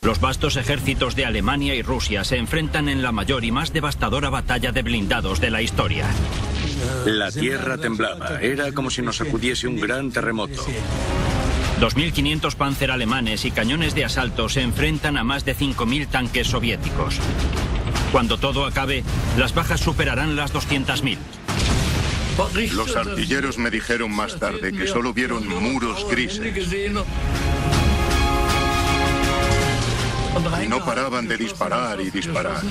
Los vastos ejércitos de Alemania y Rusia se enfrentan en la mayor y más devastadora batalla de blindados de la historia. La tierra temblaba, era como si nos sacudiese un gran terremoto. 2.500 Panzer alemanes y cañones de asalto se enfrentan a más de 5.000 tanques soviéticos. Cuando todo acabe, las bajas superarán las 200.000. Los artilleros me dijeron más tarde que solo vieron muros grises. Y no paraban de disparar y disparar.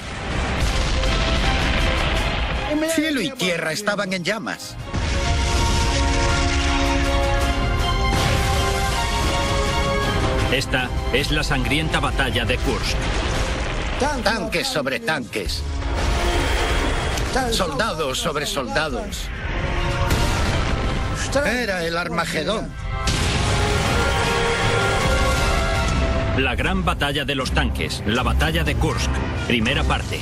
Cielo y tierra estaban en llamas. Esta es la sangrienta batalla de Kursk. Tanques sobre tanques. Soldados sobre soldados. Era el Armagedón. La gran batalla de los tanques, la batalla de Kursk, primera parte.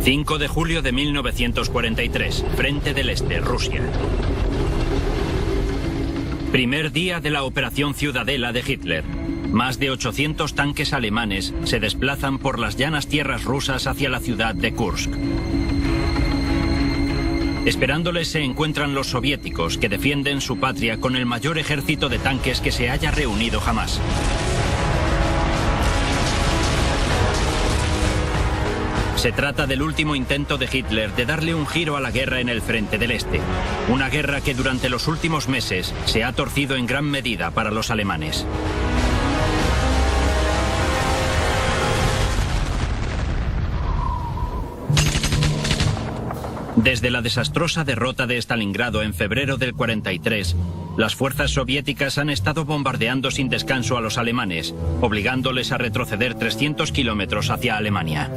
...5 de julio de 1943, Frente del Este, Rusia. Primer día de la Operación Ciudadela de Hitler. Más de 800 tanques alemanes se desplazan por las llanas tierras rusas hacia la ciudad de Kursk. Esperándoles se encuentran los soviéticos, que defienden su patria con el mayor ejército de tanques que se haya reunido jamás. Se trata del último intento de Hitler de darle un giro a la guerra en el Frente del Este. Una guerra que durante los últimos meses se ha torcido en gran medida para los alemanes. Desde la desastrosa derrota de Stalingrado en febrero del 43, las fuerzas soviéticas han estado bombardeando sin descanso a los alemanes, obligándoles a retroceder 300 kilómetros hacia Alemania.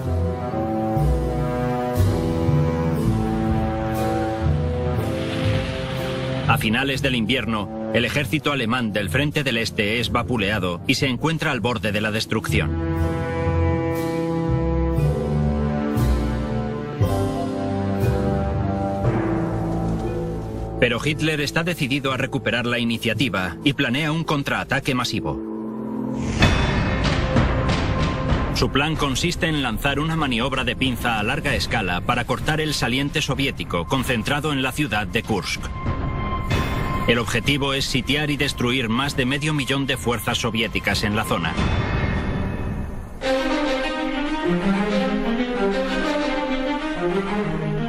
A finales del invierno, el ejército alemán del Frente del Este es vapuleado y se encuentra al borde de la destrucción. Pero Hitler está decidido a recuperar la iniciativa y planea un contraataque masivo. Su plan consiste en lanzar una maniobra de pinza a larga escala para cortar el saliente soviético concentrado en la ciudad de Kursk. El objetivo es sitiar y destruir más de 500.000 de fuerzas soviéticas en la zona.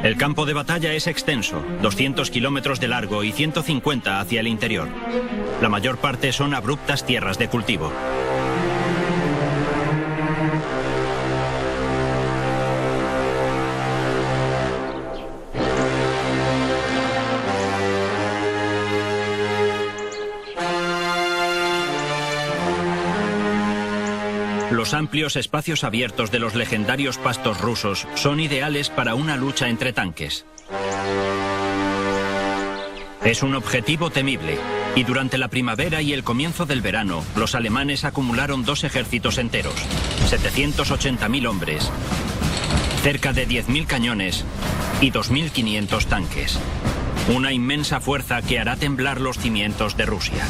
El campo de batalla es extenso, 200 kilómetros de largo y 150 hacia el interior. La mayor parte son abruptas tierras de cultivo. Los amplios espacios abiertos de los legendarios pastos rusos son ideales para una lucha entre tanques. Es un objetivo temible, y durante la primavera y el comienzo del verano, los alemanes acumularon 2 ejércitos enteros, 780.000 hombres, cerca de 10.000 cañones y 2.500 tanques. Una inmensa fuerza que hará temblar los cimientos de Rusia.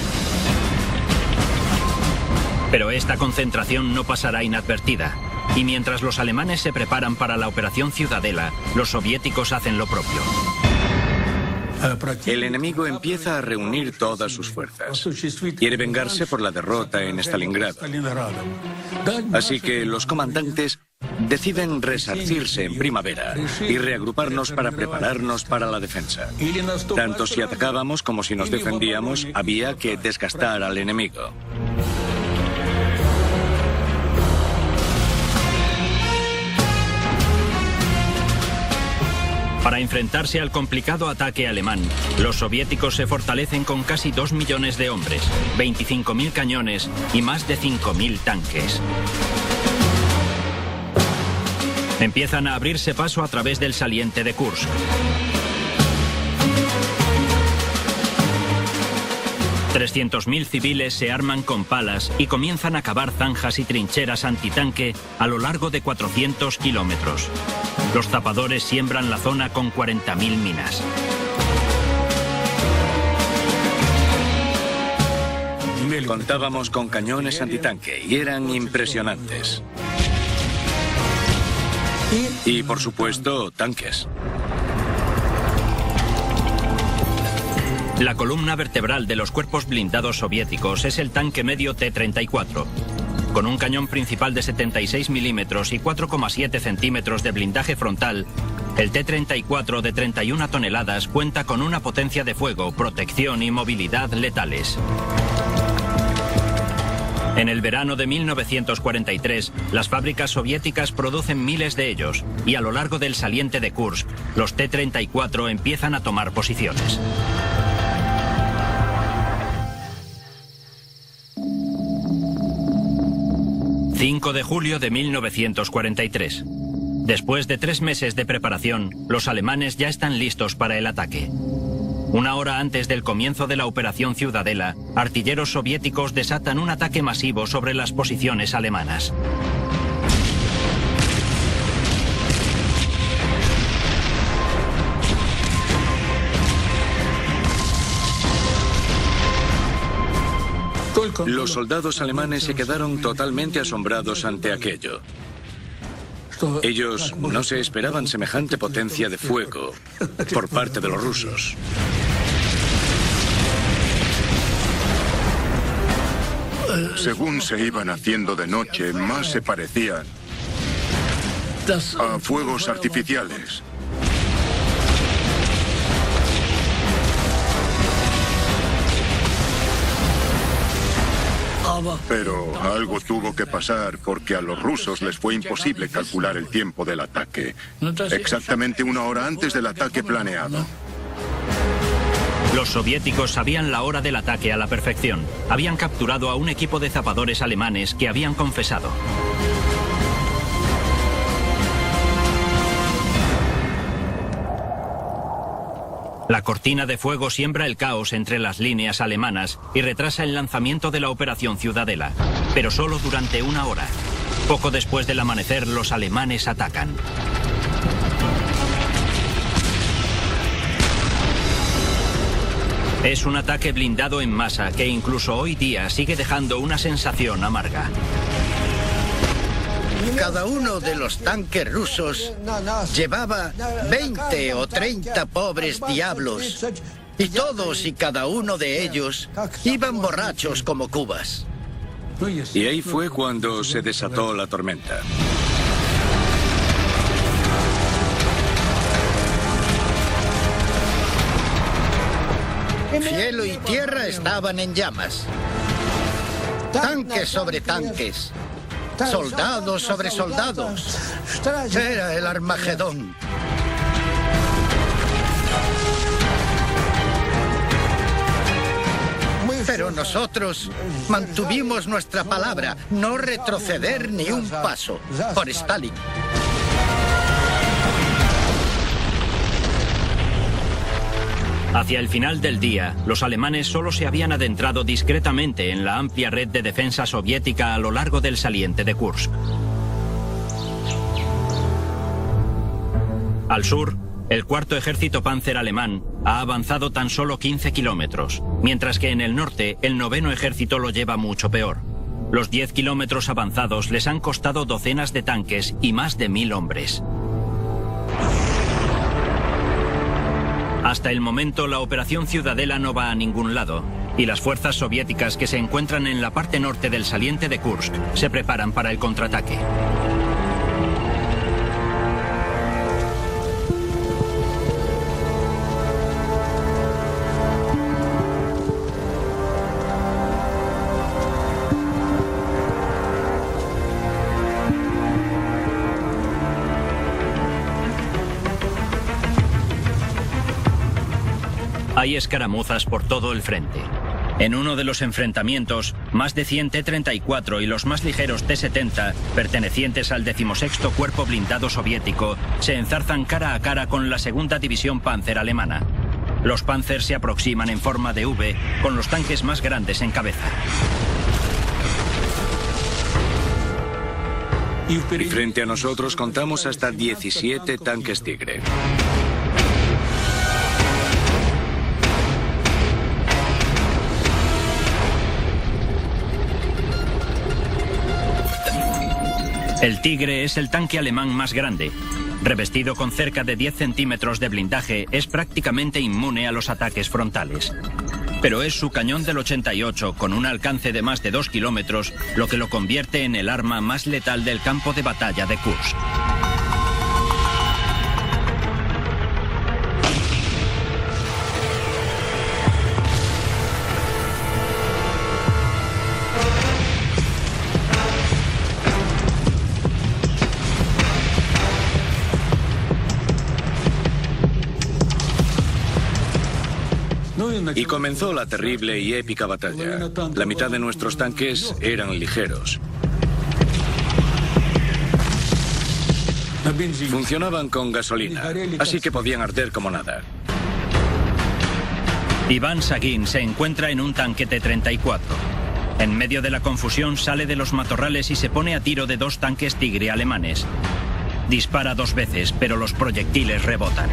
Pero esta concentración no pasará inadvertida, y mientras los alemanes se preparan para la Operación Ciudadela, los soviéticos hacen lo propio. El enemigo empieza a reunir todas sus fuerzas. Quiere vengarse por la derrota en Stalingrado. Así que los comandantes deciden resarcirse en primavera y reagruparnos para prepararnos para la defensa. Tanto si atacábamos como si nos defendíamos, había que desgastar al enemigo. Para enfrentarse al complicado ataque alemán, los soviéticos se fortalecen con casi 2 millones de hombres, 25.000 cañones y más de 5.000 tanques. Empiezan a abrirse paso a través del saliente de Kursk. 300.000 civiles se arman con palas y comienzan a cavar zanjas y trincheras antitanque a lo largo de 400 kilómetros. Los zapadores siembran la zona con 40.000 minas. Contábamos con cañones antitanque y eran impresionantes. Y, por supuesto, tanques. La columna vertebral de los cuerpos blindados soviéticos es el tanque medio T-34. Con un cañón principal de 76 milímetros y 4,7 centímetros de blindaje frontal, el T-34 de 31 toneladas cuenta con una potencia de fuego, protección y movilidad letales. En el verano de 1943, las fábricas soviéticas producen miles de ellos y a lo largo del saliente de Kursk, los T-34 empiezan a tomar posiciones. ...5 de julio de 1943. Después de 3 meses de preparación, los alemanes ya están listos para el ataque. Una hora antes del comienzo de la Operación Ciudadela, artilleros soviéticos desatan un ataque masivo sobre las posiciones alemanas. Los soldados alemanes se quedaron totalmente asombrados ante aquello. Ellos no se esperaban semejante potencia de fuego por parte de los rusos. Según se iban haciendo de noche, más se parecían a fuegos artificiales. Pero algo tuvo que pasar porque a los rusos les fue imposible calcular el tiempo del ataque. Exactamente 1 hora antes del ataque planeado. Los soviéticos sabían la hora del ataque a la perfección. Habían capturado a un equipo de zapadores alemanes que habían confesado. La cortina de fuego siembra el caos entre las líneas alemanas y retrasa el lanzamiento de la Operación Ciudadela, pero solo durante 1 hora. Poco después del amanecer, los alemanes atacan. Es un ataque blindado en masa que incluso hoy día sigue dejando una sensación amarga. Cada uno de los tanques rusos llevaba 20 o 30 pobres diablos, y todos y cada uno de ellos iban borrachos como cubas. Y ahí fue cuando se desató la tormenta. Cielo y tierra estaban en llamas. Tanques sobre tanques. Soldados sobre soldados. Era el Armagedón. Pero nosotros mantuvimos nuestra palabra, no retroceder ni un paso, por Stalin. Hacia el final del día, los alemanes solo se habían adentrado discretamente en la amplia red de defensa soviética a lo largo del saliente de Kursk. Al sur, el cuarto ejército Panzer alemán ha avanzado tan solo 15 kilómetros, mientras que en el norte el noveno ejército lo lleva mucho peor. Los 10 kilómetros avanzados les han costado docenas de tanques y más de 1000 hombres. Hasta el momento, la Operación Ciudadela no va a ningún lado, y las fuerzas soviéticas que se encuentran en la parte norte del saliente de Kursk se preparan para el contraataque. Hay escaramuzas por todo el frente. En uno de los enfrentamientos, más de 100 T-34 y los más ligeros T-70, pertenecientes al 16º Cuerpo Blindado Soviético, se enzarzan cara a cara con la 2ª División Panzer alemana. Los Panzers se aproximan en forma de V, con los tanques más grandes en cabeza. Y frente a nosotros contamos hasta 17 tanques Tigre. El Tigre es el tanque alemán más grande. Revestido con cerca de 10 centímetros de blindaje, es prácticamente inmune a los ataques frontales. Pero es su cañón del 88, con un alcance de más de 2 kilómetros, lo que lo convierte en el arma más letal del campo de batalla de Kursk. Y comenzó la terrible y épica batalla. La mitad de nuestros tanques eran ligeros. Funcionaban con gasolina, así que podían arder como nada. Iván Sagin se encuentra en un tanque T-34. En medio de la confusión sale de los matorrales y se pone a tiro de 2 tanques Tigre alemanes. Dispara 2 veces, pero los proyectiles rebotan.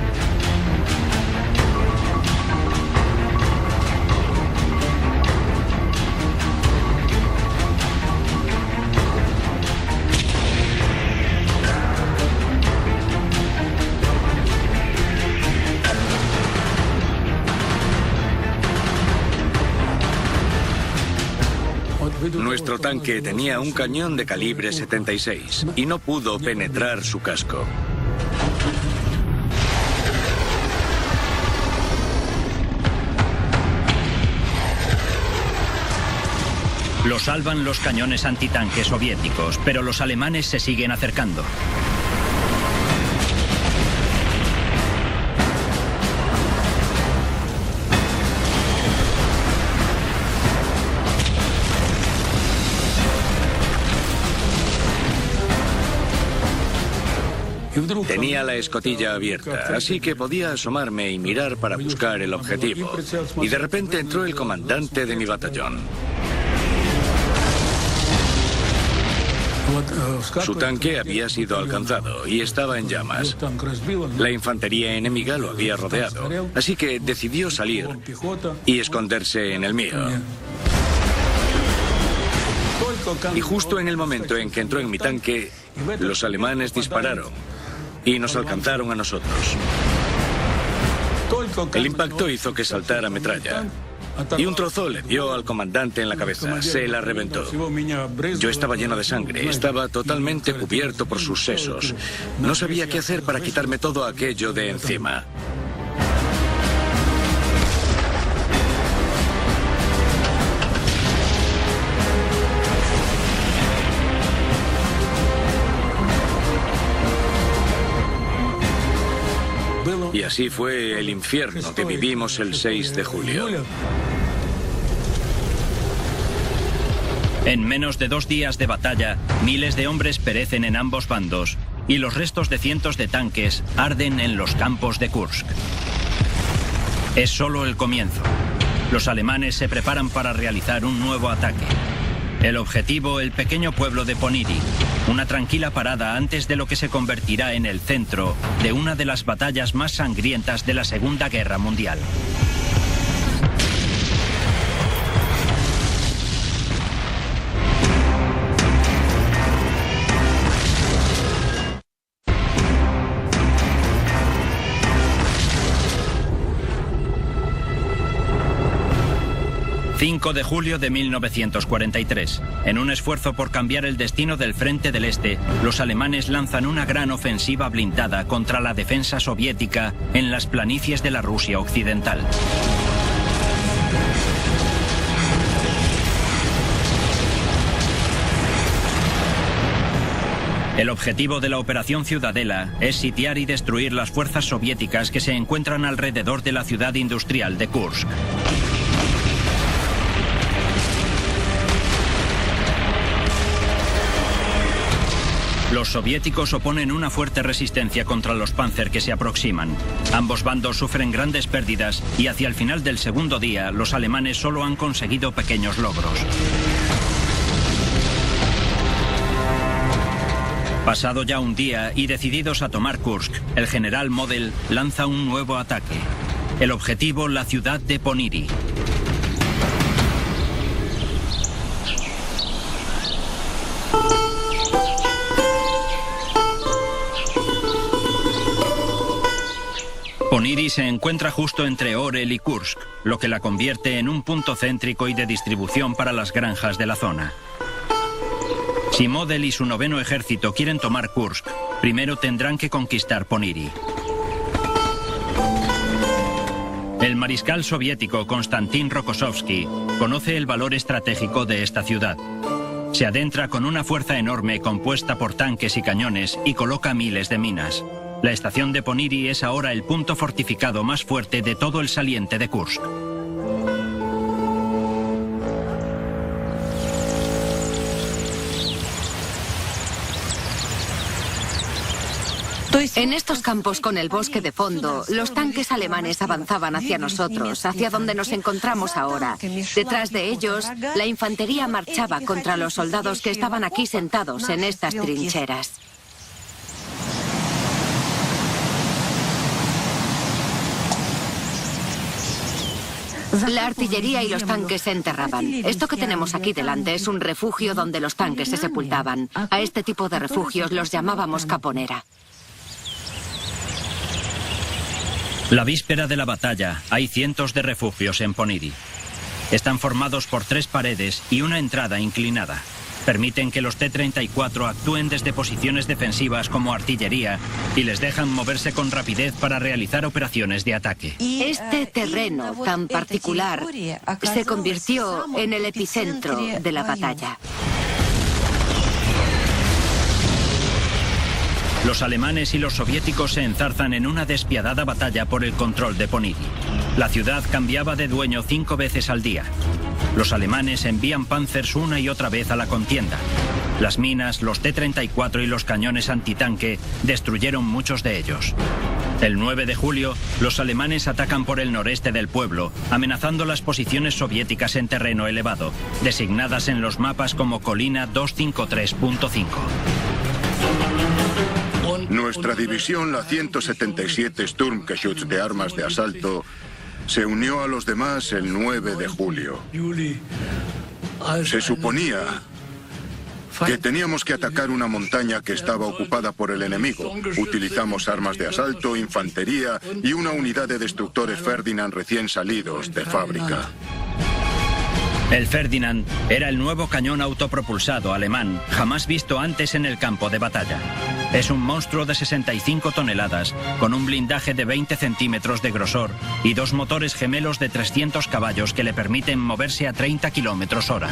Nuestro tanque tenía un cañón de calibre 76 y no pudo penetrar su casco. Lo salvan los cañones antitanque soviéticos, pero los alemanes se siguen acercando. Tenía la escotilla abierta, así que podía asomarme y mirar para buscar el objetivo. Y de repente entró el comandante de mi batallón. Su tanque había sido alcanzado y estaba en llamas. La infantería enemiga lo había rodeado, así que decidió salir y esconderse en el mío. Y justo en el momento en que entró en mi tanque, los alemanes dispararon y nos alcanzaron a nosotros. El impacto hizo que saltara metralla y un trozo le dio al comandante en la cabeza. Se la reventó. Yo estaba lleno de sangre, estaba totalmente cubierto por sus sesos. No sabía qué hacer para quitarme todo aquello de encima. Y así fue el infierno que vivimos el 6 de julio. En menos de 2 días de batalla, miles de hombres perecen en ambos bandos y los restos de cientos de tanques arden en los campos de Kursk. Es solo el comienzo. Los alemanes se preparan para realizar un nuevo ataque. El objetivo, el pequeño pueblo de Poniri, una tranquila parada antes de lo que se convertirá en el centro de una de las batallas más sangrientas de la Segunda Guerra Mundial. ...5 de julio de 1943. En un esfuerzo por cambiar el destino del Frente del Este, los alemanes lanzan una gran ofensiva blindada contra la defensa soviética en las planicies de la Rusia occidental. El objetivo de la Operación Ciudadela es sitiar y destruir las fuerzas soviéticas que se encuentran alrededor de la ciudad industrial de Kursk. Los soviéticos oponen una fuerte resistencia contra los Panzer que se aproximan. Ambos bandos sufren grandes pérdidas y hacia el final del segundo día los alemanes solo han conseguido pequeños logros. Pasado ya un día y decididos a tomar Kursk, el general Model lanza un nuevo ataque. El objetivo, la ciudad de Poniry. Poniry se encuentra justo entre Orel y Kursk, lo que la convierte en un punto céntrico y de distribución para las granjas de la zona. Si Model y su 9º ejército quieren tomar Kursk, primero tendrán que conquistar Poniry. El mariscal soviético Konstantin Rokossovsky conoce el valor estratégico de esta ciudad. Se adentra con una fuerza enorme compuesta por tanques y cañones y coloca miles de minas. La estación de Poniry es ahora el punto fortificado más fuerte de todo el saliente de Kursk. En estos campos con el bosque de fondo, los tanques alemanes avanzaban hacia nosotros, hacia donde nos encontramos ahora. Detrás de ellos, la infantería marchaba contra los soldados que estaban aquí sentados en estas trincheras. La artillería y los tanques se enterraban. Esto que tenemos aquí delante es un refugio donde los tanques se sepultaban. A este tipo de refugios los llamábamos caponera. La víspera de la batalla hay cientos de refugios en Poniry. Están formados por 3 paredes y una entrada inclinada. Permiten que los T-34 actúen desde posiciones defensivas como artillería y les dejan moverse con rapidez para realizar operaciones de ataque. Este terreno tan particular se convirtió en el epicentro de la batalla. Los alemanes y los soviéticos se enzarzan en una despiadada batalla por el control de Poniry. La ciudad cambiaba de dueño 5 veces al día. Los alemanes envían panzers una y otra vez a la contienda. Las minas, los T-34 y los cañones antitanque destruyeron muchos de ellos. El 9 de julio, los alemanes atacan por el noreste del pueblo, amenazando las posiciones soviéticas en terreno elevado, designadas en los mapas como Colina 253.5. Nuestra división, la 177 Sturmgeschütz de armas de asalto, se unió a los demás el 9 de julio. Se suponía que teníamos que atacar una montaña que estaba ocupada por el enemigo. Utilizamos armas de asalto, infantería y una unidad de destructores Ferdinand recién salidos de fábrica. El Ferdinand era el nuevo cañón autopropulsado alemán, jamás visto antes en el campo de batalla. Es un monstruo de 65 toneladas, con un blindaje de 20 centímetros de grosor y 2 motores gemelos de 300 caballos que le permiten moverse a 30 km/h.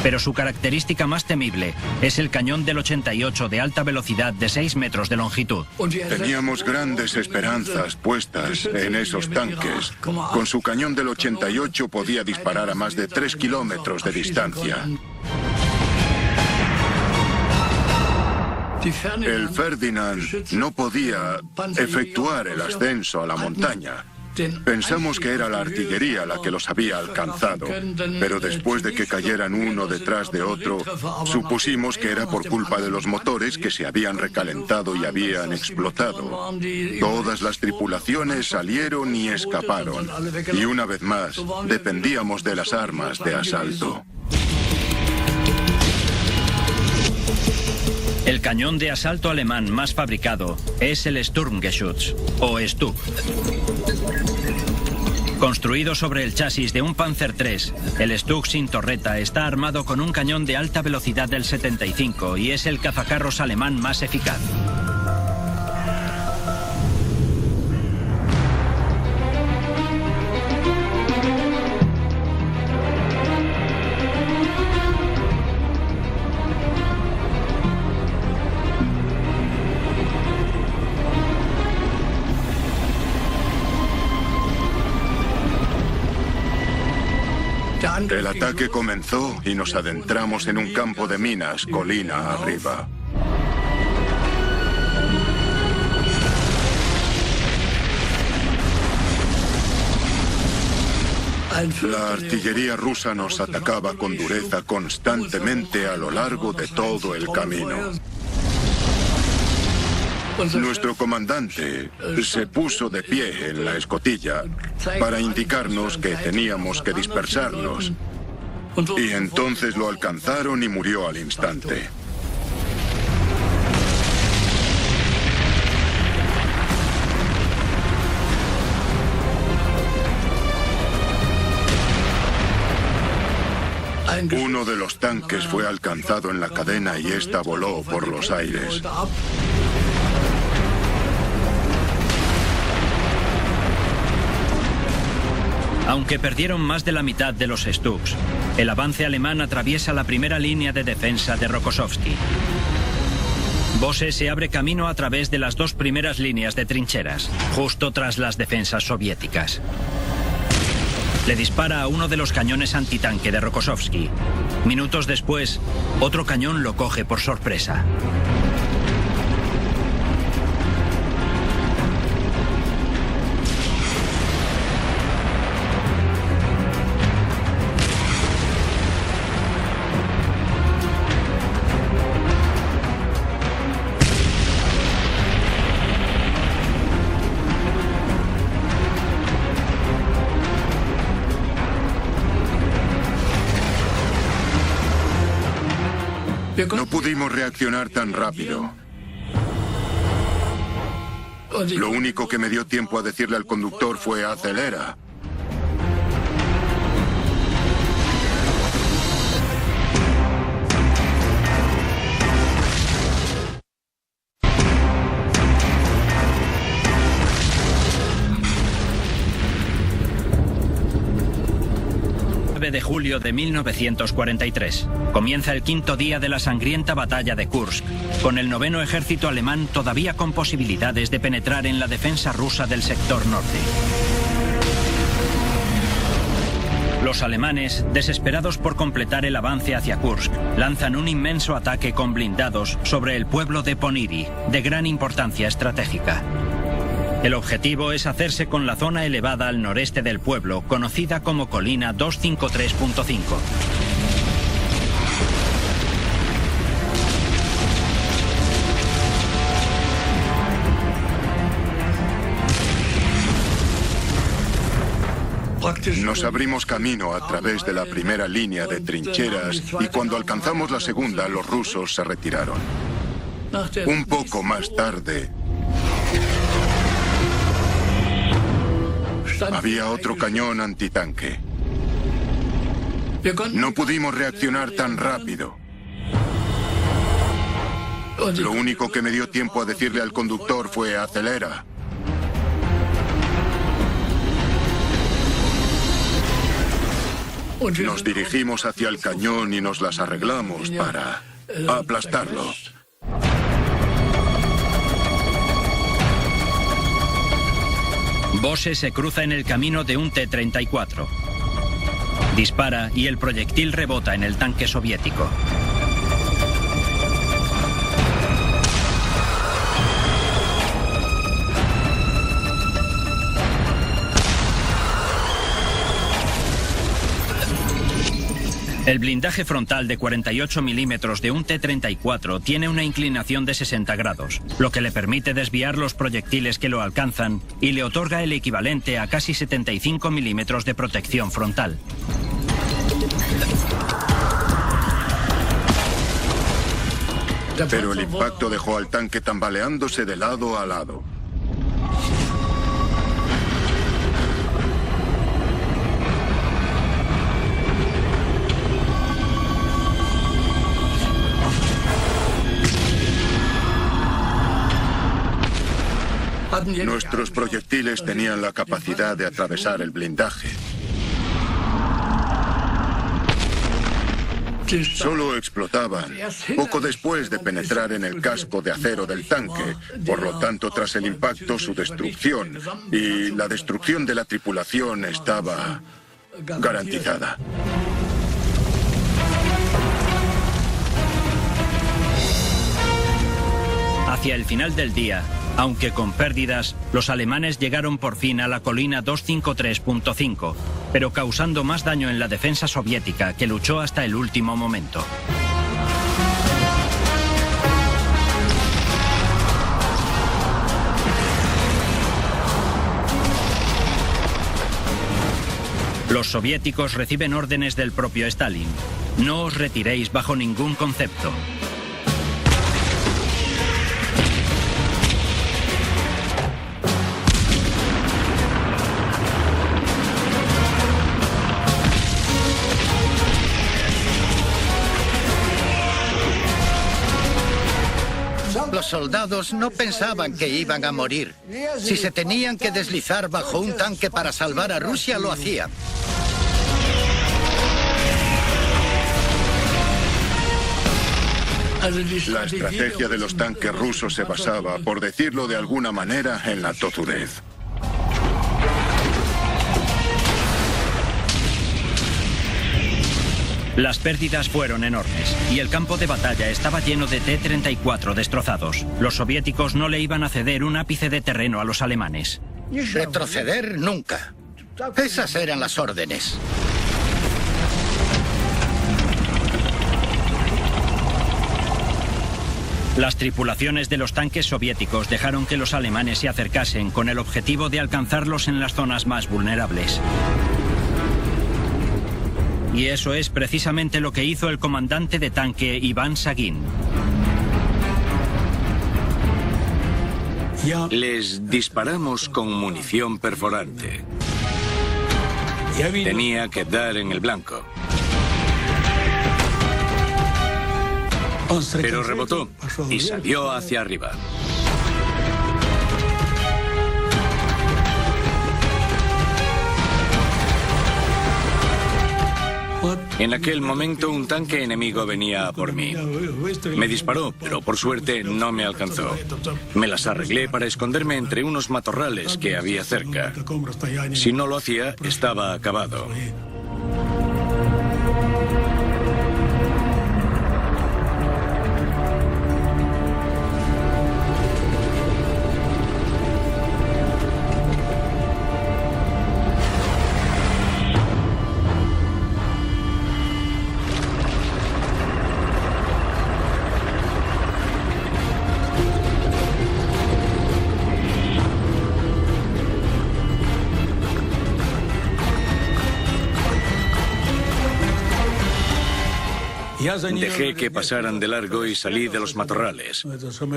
Pero su característica más temible es el cañón del 88 de alta velocidad de 6 metros de longitud. Teníamos grandes esperanzas puestas en esos tanques. Con su cañón del 88 podía disparar a más de 3 kilómetros de distancia. El Ferdinand no podía efectuar el ascenso a la montaña. Pensamos que era la artillería la que los había alcanzado, pero después de que cayeran uno detrás de otro, supusimos que era por culpa de los motores que se habían recalentado y habían explotado. Todas las tripulaciones salieron y escaparon, y una vez más, dependíamos de las armas de asalto. El cañón de asalto alemán más fabricado es el Sturmgeschütz, o Stug. Construido sobre el chasis de un Panzer III, el Stug sin torreta está armado con un cañón de alta velocidad del 75 y es el cazacarros alemán más eficaz. El ataque comenzó y nos adentramos en un campo de minas, colina arriba. La artillería rusa nos atacaba con dureza constantemente a lo largo de todo el camino. Nuestro comandante se puso de pie en la escotilla para indicarnos que teníamos que dispersarnos. Y entonces lo alcanzaron y murió al instante. Uno de los tanques fue alcanzado en la cadena y esta voló por los aires. Aunque perdieron más de la mitad de los Stuks, el avance alemán atraviesa la primera línea de defensa de Rokossovski. Bose se abre camino a través de las dos primeras líneas de trincheras, justo tras las defensas soviéticas. Le dispara a uno de los cañones antitanque de Rokossovski. Minutos después, otro cañón lo coge por sorpresa. No pudimos reaccionar tan rápido. Lo único que me dio tiempo a decirle al conductor fue acelera. De julio de 1943. Comienza el quinto día de la sangrienta batalla de Kursk, con el 9º ejército alemán todavía con posibilidades de penetrar en la defensa rusa del sector norte. Los alemanes, desesperados por completar el avance hacia Kursk, lanzan un inmenso ataque con blindados sobre el pueblo de Poniri, de gran importancia estratégica. El objetivo es hacerse con la zona elevada al noreste del pueblo, conocida como Colina 253.5. Nos abrimos camino a través de la primera línea de trincheras y cuando alcanzamos la segunda, los rusos se retiraron. Un poco más tarde, había otro cañón antitanque. No pudimos reaccionar tan rápido. Lo único que me dio tiempo a decirle al conductor fue acelera. Nos dirigimos hacia el cañón y nos las arreglamos para aplastarlo. Bose se cruza en el camino de un T-34. Dispara y el proyectil rebota en el tanque soviético. El blindaje frontal de 48 milímetros de un T-34 tiene una inclinación de 60 grados, lo que le permite desviar los proyectiles que lo alcanzan y le otorga el equivalente a casi 75 milímetros de protección frontal. Pero el impacto dejó al tanque tambaleándose de lado a lado. Nuestros proyectiles tenían la capacidad de atravesar el blindaje. Solo explotaban poco después de penetrar en el casco de acero del tanque, por lo tanto, tras el impacto, su destrucción y la destrucción de la tripulación estaba garantizada. Hacia el final del día, aunque con pérdidas, los alemanes llegaron por fin a la colina 253.5. pero causando más daño en la defensa soviética, que luchó hasta el último momento. Los soviéticos reciben órdenes del propio Stalin. No os retiréis bajo ningún concepto. Los soldados no pensaban que iban a morir. Si se tenían que deslizar bajo un tanque para salvar a Rusia, lo hacían. La estrategia de los tanques rusos se basaba, por decirlo de alguna manera, en la tozudez. Las pérdidas fueron enormes y el campo de batalla estaba lleno de T-34 destrozados. Los soviéticos no le iban a ceder un ápice de terreno a los alemanes. Retroceder nunca. Esas eran las órdenes. Las tripulaciones de los tanques soviéticos dejaron que los alemanes se acercasen con el objetivo de alcanzarlos en las zonas más vulnerables. Y eso es precisamente lo que hizo el comandante de tanque Iván Sagin. Les disparamos con munición perforante. Tenía que dar en el blanco. Pero rebotó y salió hacia arriba. En aquel momento un tanque enemigo venía a por mí. Me disparó, pero por suerte no me alcanzó. Me las arreglé para esconderme entre unos matorrales que había cerca. Si no lo hacía, estaba acabado. Dejé que pasaran de largo y salí de los matorrales.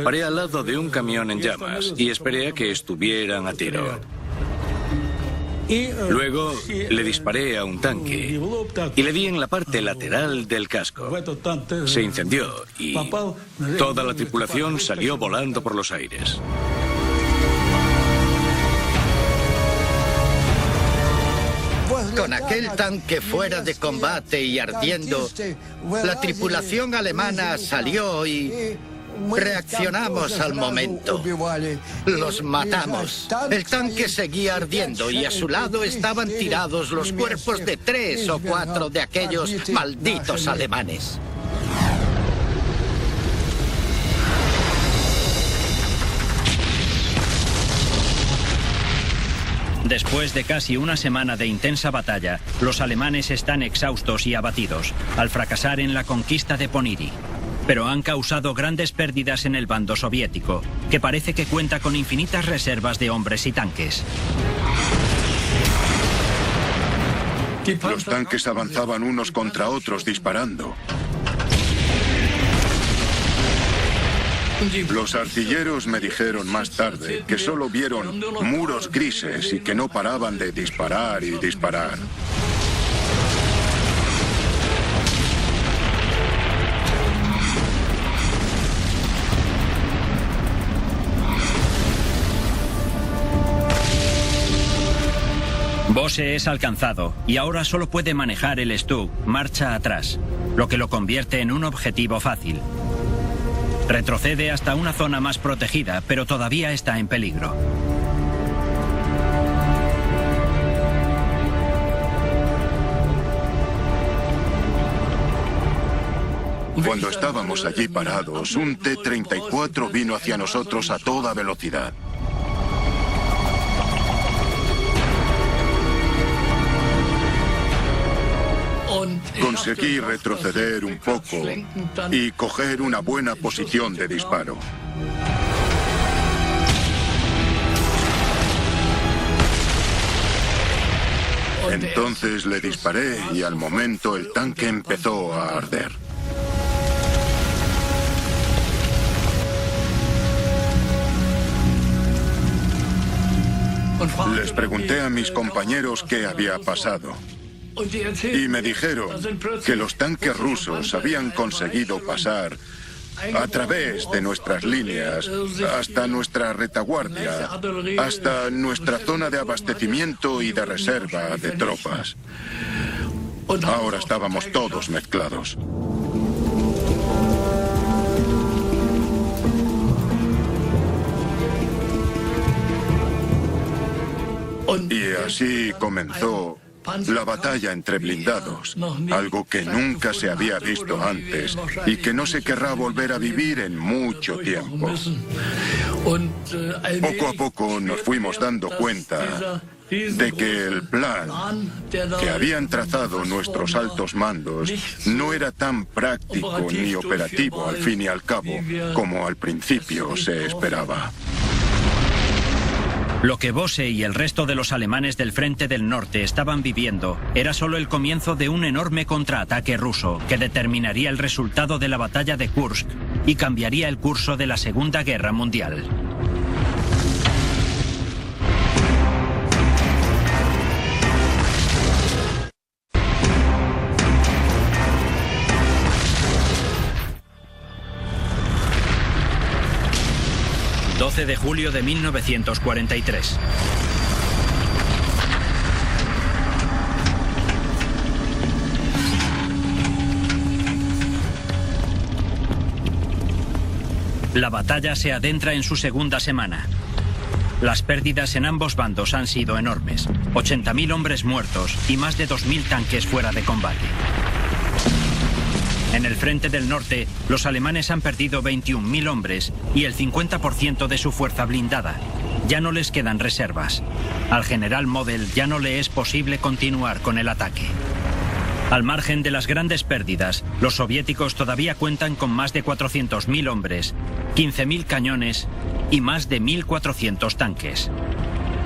Paré al lado de un camión en llamas y esperé a que estuvieran a tiro. Luego le disparé a un tanque y le di en la parte lateral del casco. Se incendió y toda la tripulación salió volando por los aires. Con aquel tanque fuera de combate y ardiendo, la tripulación alemana salió y reaccionamos al momento. Los matamos. El tanque seguía ardiendo y a su lado estaban tirados los cuerpos de 3 o 4 de aquellos malditos alemanes. Después de casi una semana de intensa batalla, los alemanes están exhaustos y abatidos, al fracasar en la conquista de Poniri. Pero han causado grandes pérdidas en el bando soviético, que parece que cuenta con infinitas reservas de hombres y tanques. Los tanques avanzaban unos contra otros disparando. Los artilleros me dijeron más tarde que solo vieron muros grises y que no paraban de disparar y disparar. Bose es alcanzado y ahora solo puede manejar el Stug marcha atrás, lo que lo convierte en un objetivo fácil. Retrocede hasta una zona más protegida, pero todavía está en peligro. Cuando estábamos allí parados, un T-34 vino hacia nosotros a toda velocidad. Conseguí retroceder un poco y coger una buena posición de disparo. Entonces le disparé y al momento el tanque empezó a arder. Les pregunté a mis compañeros qué había pasado. Y me dijeron que los tanques rusos habían conseguido pasar a través de nuestras líneas, hasta nuestra retaguardia, hasta nuestra zona de abastecimiento y de reserva de tropas. Ahora estábamos todos mezclados. Y así comenzó la batalla entre blindados, algo que nunca se había visto antes y que no se querrá volver a vivir en mucho tiempo. Poco a poco nos fuimos dando cuenta de que el plan que habían trazado nuestros altos mandos no era tan práctico ni operativo al fin y al cabo como al principio se esperaba. Lo que Bose y el resto de los alemanes del Frente del Norte estaban viviendo era solo el comienzo de un enorme contraataque ruso que determinaría el resultado de la batalla de Kursk y cambiaría el curso de la Segunda Guerra Mundial. De julio de 1943. La batalla se adentra en su segunda semana. Las pérdidas en ambos bandos han sido enormes. 80.000 hombres muertos y más de 2.000 tanques fuera de combate. En el Frente del Norte, los alemanes han perdido 21.000 hombres y el 50% de su fuerza blindada. Ya no les quedan reservas. Al general Model ya no le es posible continuar con el ataque. Al margen de las grandes pérdidas, los soviéticos todavía cuentan con más de 400.000 hombres, 15.000 cañones y más de 1.400 tanques.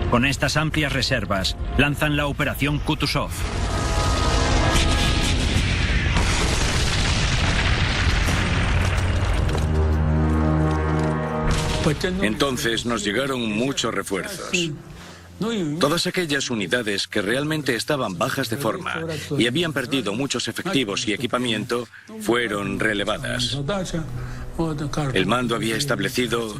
Con estas amplias reservas, lanzan la Operación Kutuzov. Entonces nos llegaron muchos refuerzos. Todas aquellas unidades que realmente estaban bajas de forma y habían perdido muchos efectivos y equipamiento fueron relevadas. El mando había establecido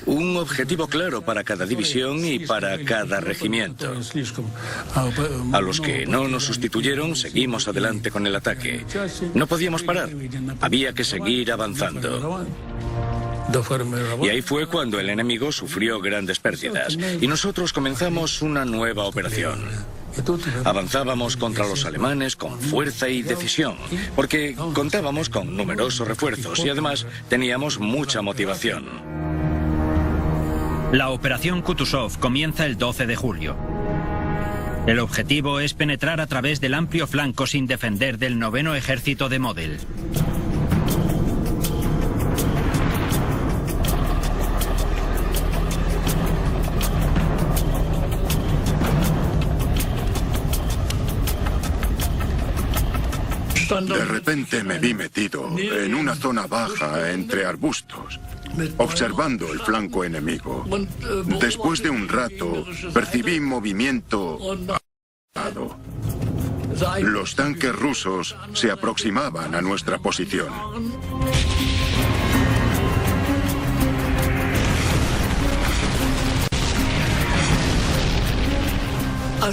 un objetivo claro para cada división y para cada regimiento. A los que no nos sustituyeron, seguimos adelante con el ataque. No podíamos parar, había que seguir avanzando. Y ahí fue cuando el enemigo sufrió grandes pérdidas y nosotros comenzamos una nueva operación. Avanzábamos contra los alemanes con fuerza y decisión, porque contábamos con numerosos refuerzos y además teníamos mucha motivación. La Operación Kutuzov comienza el 12 de julio. El objetivo es penetrar a través del amplio flanco sin defender del 9º Ejército de Model. De repente me vi metido en una zona baja entre arbustos, observando el flanco enemigo. Después de un rato, percibí movimiento alado. Los tanques rusos se aproximaban a nuestra posición.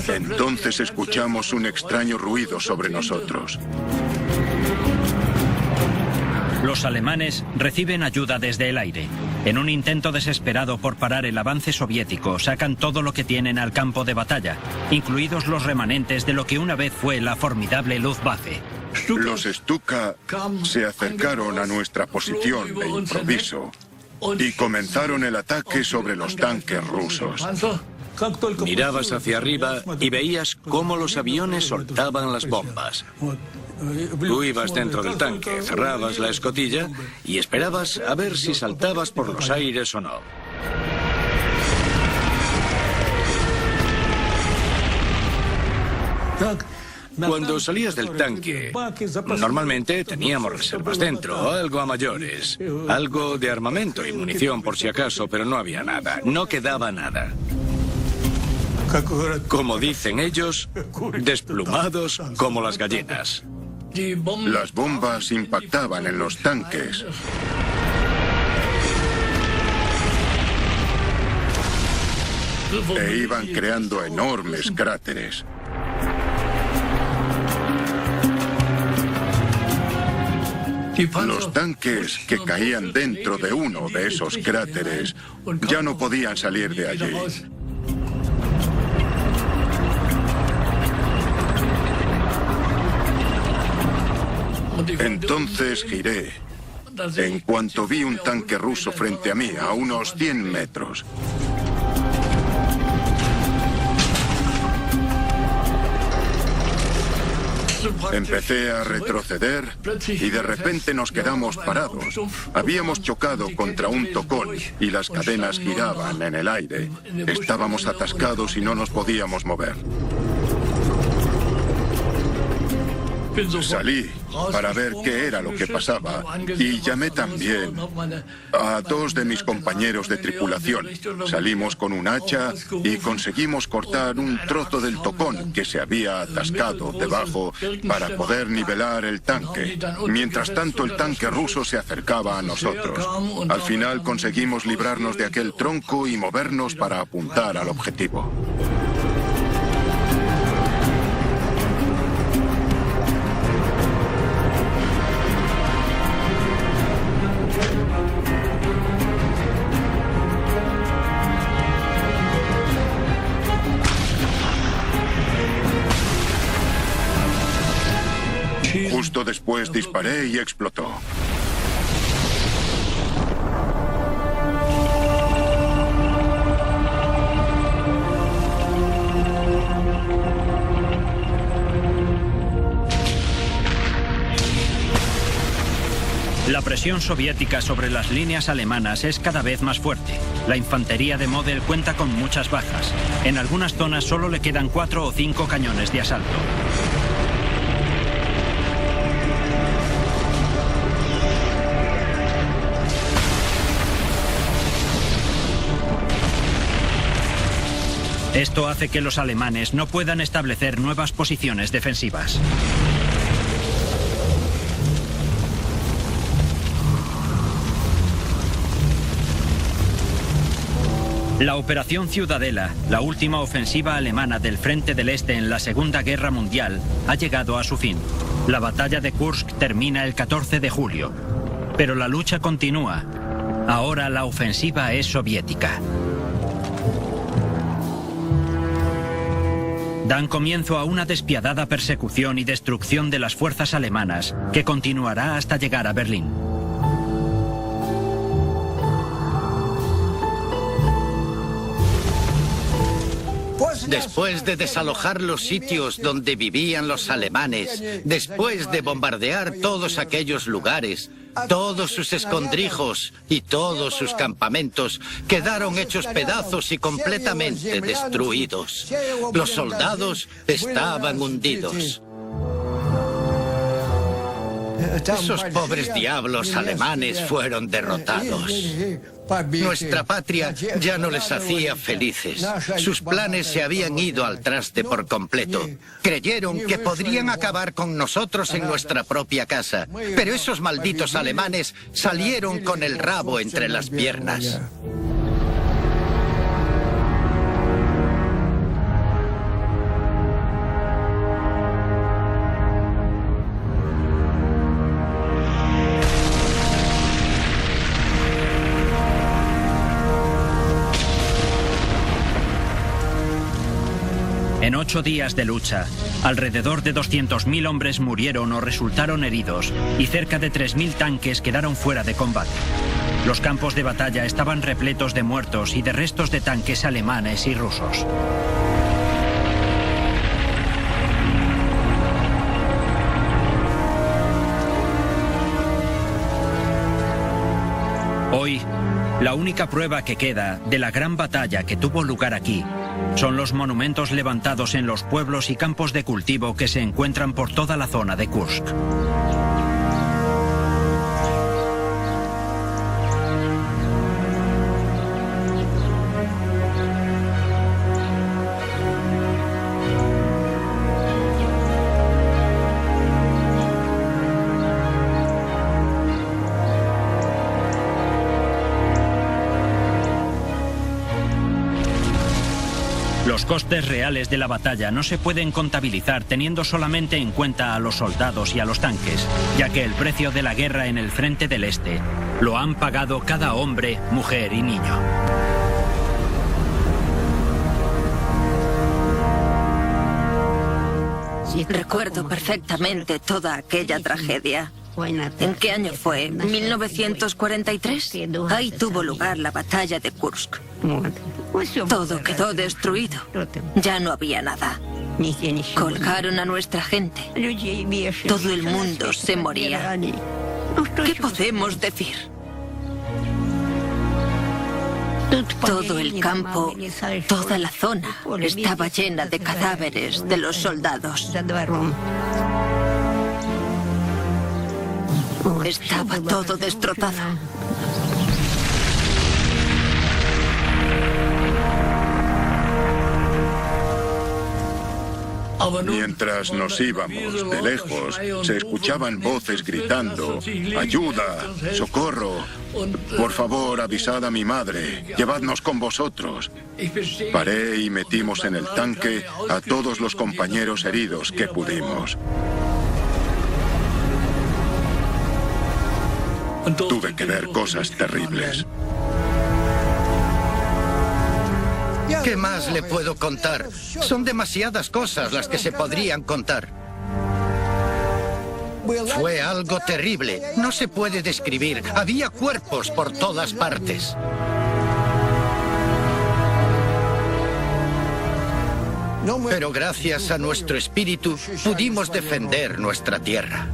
Entonces escuchamos un extraño ruido sobre nosotros. Los alemanes reciben ayuda desde el aire. En un intento desesperado por parar el avance soviético, sacan todo lo que tienen al campo de batalla, incluidos los remanentes de lo que una vez fue la formidable Luftwaffe. Los Stuka se acercaron a nuestra posición de improviso y comenzaron el ataque sobre los tanques rusos. Mirabas hacia arriba y veías cómo los aviones soltaban las bombas. Tú ibas dentro del tanque, cerrabas la escotilla y esperabas a ver si saltabas por los aires o no. Cuando salías del tanque, normalmente teníamos reservas dentro, algo a mayores, algo de armamento y munición por si acaso, pero no había nada, no quedaba nada. Como dicen ellos, desplumados como las gallinas. Las bombas impactaban en los tanques. E iban creando enormes cráteres. Los tanques que caían dentro de uno de esos cráteres ya no podían salir de allí. Entonces giré, en cuanto vi un tanque ruso frente a mí, a unos 100 metros. Empecé a retroceder y de repente nos quedamos parados. Habíamos chocado contra un tocón y las cadenas giraban en el aire. Estábamos atascados y no nos podíamos mover. Salí para ver qué era lo que pasaba y llamé también a 2 de mis compañeros de tripulación. Salimos con un hacha y conseguimos cortar un trozo del tocón que se había atascado debajo para poder nivelar el tanque. Mientras tanto, el tanque ruso se acercaba a nosotros. Al final conseguimos librarnos de aquel tronco y movernos para apuntar al objetivo. Justo después disparé y explotó. La presión soviética sobre las líneas alemanas es cada vez más fuerte. La infantería de Model cuenta con muchas bajas. En algunas zonas solo le quedan 4 o 5 cañones de asalto. Esto hace que los alemanes no puedan establecer nuevas posiciones defensivas. La Operación Ciudadela, la última ofensiva alemana del Frente del Este en la Segunda Guerra Mundial, ha llegado a su fin. La batalla de Kursk termina el 14 de julio. Pero la lucha continúa. Ahora la ofensiva es soviética. Dan comienzo a una despiadada persecución y destrucción de las fuerzas alemanas, que continuará hasta llegar a Berlín. Después de desalojar los sitios donde vivían los alemanes, después de bombardear todos aquellos lugares, todos sus escondrijos y todos sus campamentos quedaron hechos pedazos y completamente destruidos. Los soldados estaban hundidos. Esos pobres diablos alemanes fueron derrotados. Nuestra patria ya no les hacía felices. Sus planes se habían ido al traste por completo. Creyeron que podrían acabar con nosotros en nuestra propia casa. Pero esos malditos alemanes salieron con el rabo entre las piernas. En 8 días de lucha, alrededor de 200.000 hombres murieron o resultaron heridos y cerca de 3.000 tanques quedaron fuera de combate. Los campos de batalla estaban repletos de muertos y de restos de tanques alemanes y rusos. La única prueba que queda de la gran batalla que tuvo lugar aquí son los monumentos levantados en los pueblos y campos de cultivo que se encuentran por toda la zona de Kursk. Los costes reales de la batalla no se pueden contabilizar teniendo solamente en cuenta a los soldados y a los tanques, ya que el precio de la guerra en el frente del Este lo han pagado cada hombre, mujer y niño. Recuerdo perfectamente toda aquella tragedia. ¿En qué año fue? ¿1943? Ahí tuvo lugar la batalla de Kursk. Todo quedó destruido. Ya no había nada. Colgaron a nuestra gente. Todo el mundo se moría. ¿Qué podemos decir? Todo el campo, toda la zona estaba llena de cadáveres de los soldados. Estaba todo destrozado. Mientras nos íbamos de lejos, se escuchaban voces gritando: ¡ayuda! ¡Socorro! Por favor, avisad a mi madre. Llevadnos con vosotros. Paré y metimos en el tanque a todos los compañeros heridos que pudimos. Tuve que ver cosas terribles. ¿Qué más le puedo contar? Son demasiadas cosas las que se podrían contar. Fue algo terrible. No se puede describir. Había cuerpos por todas partes. Pero gracias a nuestro espíritu pudimos defender nuestra tierra.